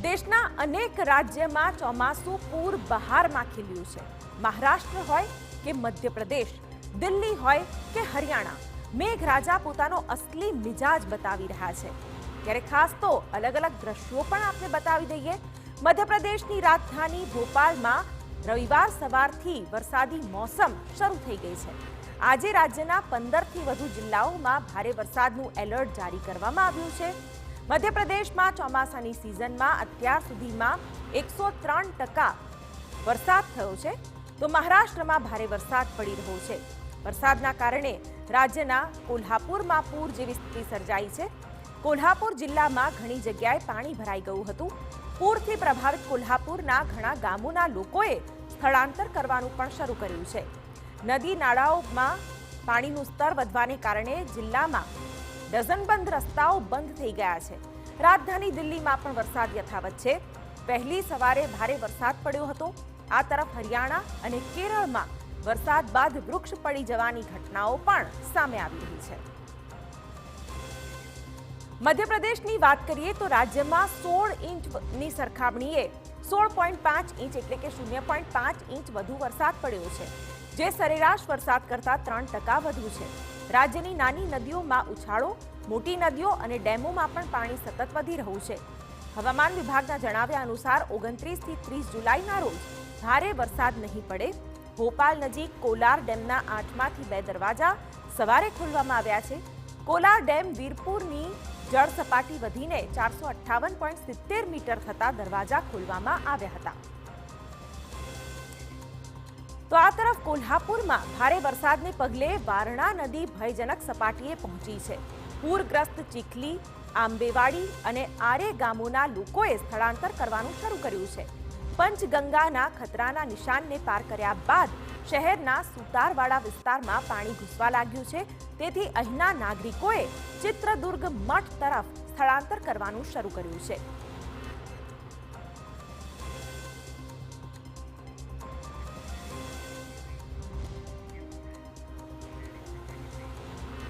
દેશના અનેક રાજ્યમાં ચોમાસું પૂર બહારમાં ખીલ્યું છે। મહારાષ્ટ્ર હોય કે મધ્યપ્રદેશ, દિલ્હી હોય કે હરિયાણા, મેઘરાજા પોતાનો અસલી મિજાજ બતાવી રહ્યા છે। ત્યારે ખાસ તો અલગ અલગ દ્રશ્યો પણ આપને બતાવી દઈએ। મધ્યપ્રદેશની રાજધાની ભોપાલમાં રવિવાર સવારથી વરસાદી મોસમ શરૂ થઈ ગઈ છે। આજે રાજ્યના 15થી વધુ જિલ્લાઓમાં ભારે વરસાદનું એલર્ટ જારી કરવામાં આવ્યું છે। મધ્યપ્રદેશમાં ચોમાસાની સિઝનમાં અત્યાર સુધીમાં 103% વરસાદ થયો છે, તો મહારાષ્ટ્રમાં ભારે વરસાદ પડી રહ્યો છે। વરસાદના કારણે રાજ્યના કોલ્હાપુરમાં પૂર જેવી સ્થિતિ સર્જાઈ છે। કોલ્હાપુર જિલ્લામાં ઘણી જગ્યાએ પાણી ભરાઈ ગયું હતું। પૂરથી પ્રભાવિત કોલ્હાપુરના ઘણા ગામોના લોકોએ સ્થળાંતર કરવાનું પણ શરૂ કર્યું છે। નદી નાળાઓમાં પાણીનું સ્તર વધવાને કારણે જિલ્લામાં ડઝનબંધ રસ્તાઓ બંધ થઈ ગયા છે। રાજધાની દિલ્હીમાં પણ વરસાદ યથાવત છે। વહેલી સવારે ભારે વરસાદ પડ્યો હતો। આ તરફ હરિયાણા અને કેરળમાં વરસાદ બાદ વૃક્ષ પડી જવાની ઘટનાઓ પણ સામે આવી રહી છે। મધ્યપ્રદેશની વાત કરીએ તો રાજ્યમાં 16 ઇંચની સરખામણીએ 16.5 ઇંચ એટલે કે 0.5 ઇંચ વધુ વરસાદ પડ્યો છે, જે સરેરાશ વરસાદ કરતાં 3% વધુ છે। રાજ્યની નાની નદીઓમાં ઉછાળો, મોટી નદીઓ અને ડેમોમાં પણ પાણી સતત વધી રહ્યું છે। હવામાન વિભાગના જણાવ્યા અનુસાર 29 થી 30 જુલાઈના રોજ ભારે વરસાદ નહીં પડે। ભોપાલ નજીક કોલાર ડેમના 8માંથી 2 દરવાજા સવારે ખોલવામાં આવ્યા છે। કોલાર ડેમ વીરપુરની જળ સપાટી વધીને 458.70 મીટર થતા દરવાજા ખોલવામાં આવ્યા હતા। તો આ તરફ કોલ્હાપુરમાં ભારે વરસાદને પગલે વારણા નદી ભયજનક સપાટીએ પહોંચી છે। પૂરગ્રસ્ત ચીખલી, આંબેવાડી અને આરે ગામોના લોકોએ સ્થળાંતર કરવાનું શરૂ કર્યું છે। પંચગંગાના ખતરાના નિશાનને પાર કર્યા બાદ શહેરના સુતારવાડા વિસ્તારમાં પાણી ઘૂસવા લાગ્યું છે, તેથી અહીંના નાગરિકોએ ચિત્રદુર્ગ મઠ તરફ સ્થળાંતર કરવાનું શરૂ કર્યું છે।